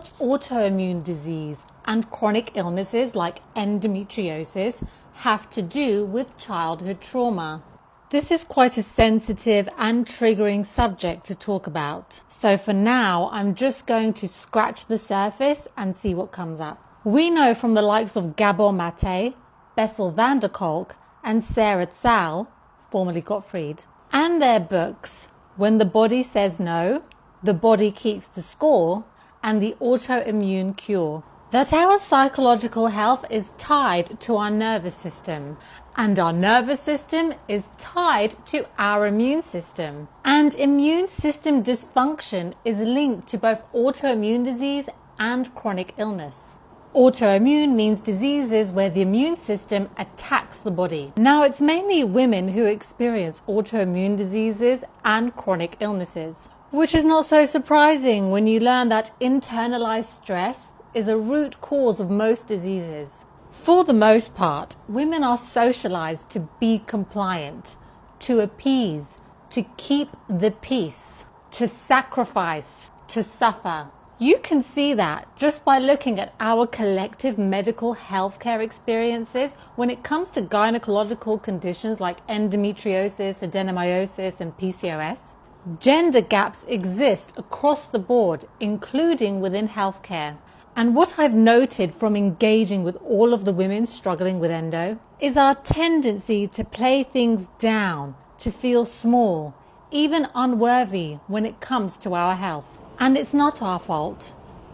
What's autoimmune disease and chronic illnesses like endometriosis have to do with childhood trauma? This is quite a sensitive and triggering subject to talk about. So for now, I'm just going to scratch the surface and see what comes up. We know from the likes of Gabor Mate, Bessel van der Kolk, and Sarah Tsal, formerly Gottfried, and their books, When the Body Says No, The Body Keeps the Score, and The Autoimmune Cure, that our psychological health is tied to our nervous system, and our nervous system is tied to our immune system. And immune system dysfunction is linked to both autoimmune disease and chronic illness. Autoimmune means diseases where the immune system attacks the body. Now, it's mainly women who experience autoimmune diseases and chronic illnesses, which is not so surprising when you learn that internalized stress is a root cause of most diseases. For the most part, women are socialized to be compliant, to appease, to keep the peace, to sacrifice, to suffer. You can see that just by looking at our collective medical healthcare experiences when it comes to gynecological conditions like endometriosis, adenomyosis, and PCOS. Gender gaps exist across the board, including within healthcare. And what I've noted from engaging with all of the women struggling with endo is our tendency to play things down, to feel small, even unworthy when it comes to our health. And it's not our fault.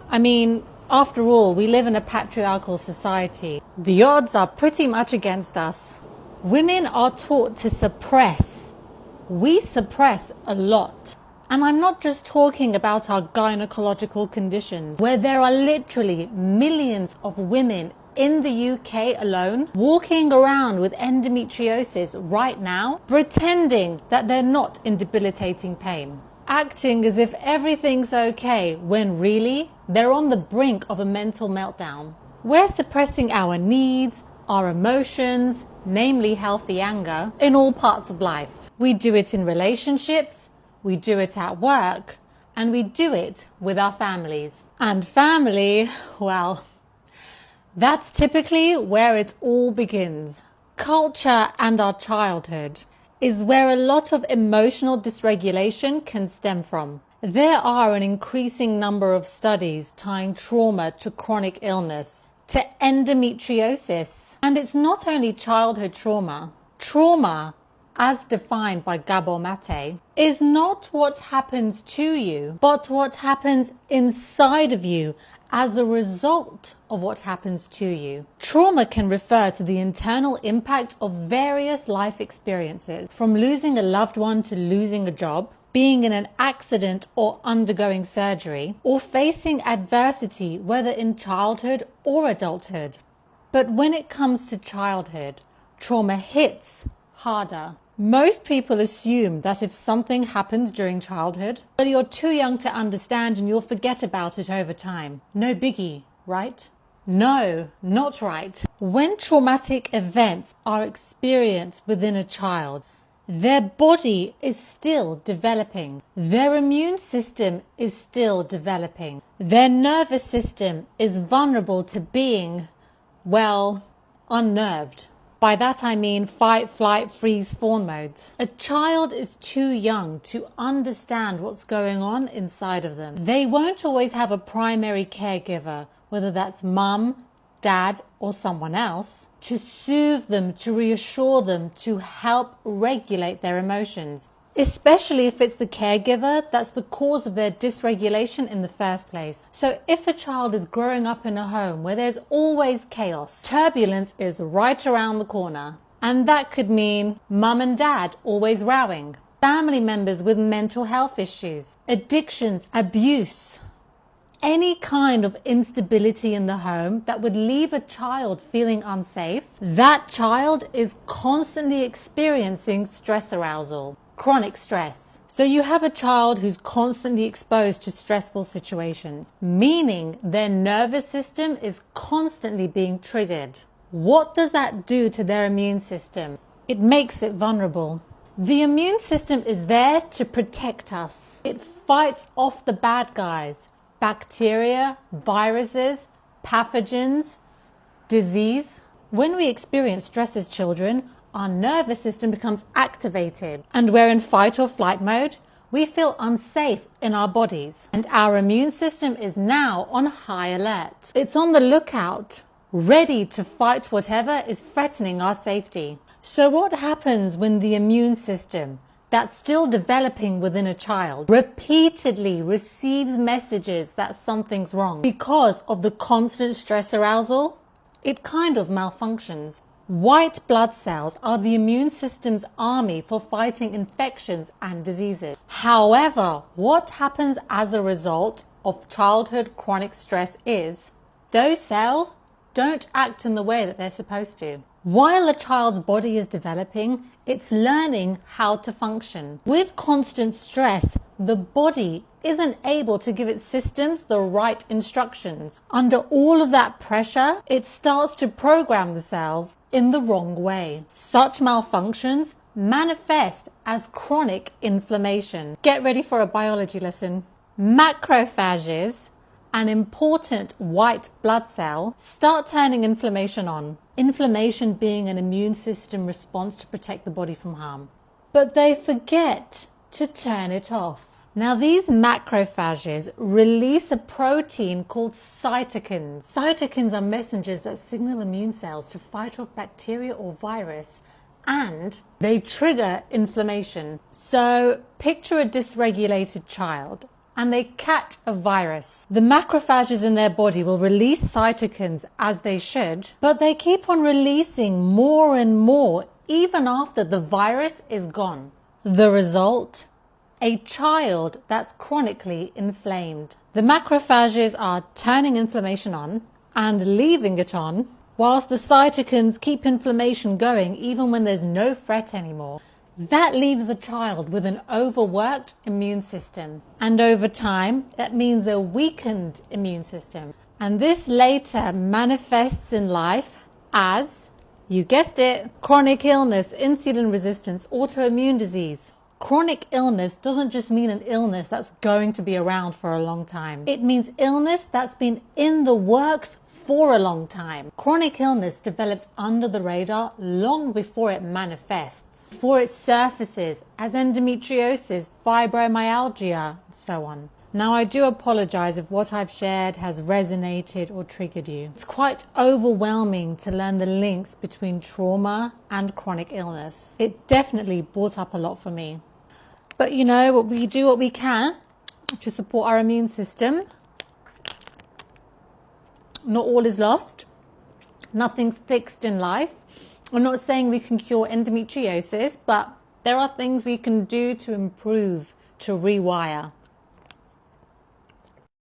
I mean, after all, we live in a patriarchal society. The odds are pretty much against us. Women are taught to suppress. We suppress a lot. And I'm not just talking about our gynecological conditions, where there are literally millions of women in the UK alone walking around with endometriosis right now, pretending that they're not in debilitating pain, acting as if everything's okay when really they're on the brink of a mental meltdown. We're suppressing our needs, our emotions, namely healthy anger, in all parts of life. We do it in relationships, we do it at work, and we do it with our families. And family, well, that's typically where it all begins. Culture and our childhood is where a lot of emotional dysregulation can stem from. There are an increasing number of studies tying trauma to chronic illness, to endometriosis. And it's not only childhood trauma. Trauma, as defined by Gabor Mate, is not what happens to you, but what happens inside of you as a result of what happens to you. Trauma can refer to the internal impact of various life experiences, from losing a loved one to losing a job, being in an accident or undergoing surgery, or facing adversity, whether in childhood or adulthood. But when it comes to childhood, trauma hits harder. Most people assume that if something happens during childhood, well, you're too young to understand and you'll forget about it over time. No biggie, right? No, not right. When traumatic events are experienced within a child, their body is still developing. Their immune system is still developing. Their nervous system is vulnerable to being, well, unnerved. By that I mean fight, flight, freeze, fawn modes. A child is too young to understand what's going on inside of them. They won't always have a primary caregiver, whether that's mum, dad, or someone else, to soothe them, to reassure them, to help regulate their emotions. Especially if it's the caregiver that's the cause of their dysregulation in the first place. So if a child is growing up in a home where there's always chaos, turbulence is right around the corner. And that could mean mum and dad always rowing, family members with mental health issues, addictions, abuse, any kind of instability in the home that would leave a child feeling unsafe. That child is constantly experiencing stress arousal. Chronic stress. So you have a child who's constantly exposed to stressful situations, meaning their nervous system is constantly being triggered. What does that do to their immune system? It makes it vulnerable. The immune system is there to protect us. It fights off the bad guys, bacteria, viruses, pathogens, disease. When we experience stress as children, our nervous system becomes activated and we're in fight or flight mode. We feel unsafe in our bodies and our immune system is now on high alert. It's on the lookout, ready to fight whatever is threatening our safety. So what happens when the immune system that's still developing within a child repeatedly receives messages that something's wrong because of the constant stress arousal? It kind of malfunctions. White blood cells are the immune system's army for fighting infections and diseases. However, what happens as a result of childhood chronic stress is those cells don't act in the way that they're supposed to. While a child's body is developing, it's learning how to function. With constant stress, the body isn't able to give its systems the right instructions. Under all of that pressure, it starts to program the cells in the wrong way. Such malfunctions manifest as chronic inflammation. Get ready for a biology lesson. Macrophages, an important white blood cell, start turning inflammation on. Inflammation being an immune system response to protect the body from harm. But they forget to turn it off. Now these macrophages release a protein called cytokines. Cytokines are messengers that signal immune cells to fight off bacteria or virus, and they trigger inflammation. So picture a dysregulated child and they catch a virus. The macrophages in their body will release cytokines as they should, but they keep on releasing more and more even after the virus is gone. The result? A child that's chronically inflamed. The macrophages are turning inflammation on and leaving it on, whilst the cytokines keep inflammation going even when there's no threat anymore. That leaves a child with an overworked immune system. And over time, that means a weakened immune system. And this later manifests in life as, you guessed it, chronic illness, insulin resistance, autoimmune disease. Chronic illness doesn't just mean an illness that's going to be around for a long time. It means illness that's been in the works for a long time. Chronic illness develops under the radar long before it manifests, before it surfaces as endometriosis, fibromyalgia, and so on. Now I do apologize if what I've shared has resonated or triggered you. It's quite overwhelming to learn the links between trauma and chronic illness. It definitely brought up a lot for me. But you know, we do what we can to support our immune system. Not all is lost. Nothing's fixed in life. I'm not saying we can cure endometriosis, but there are things we can do to improve, to rewire.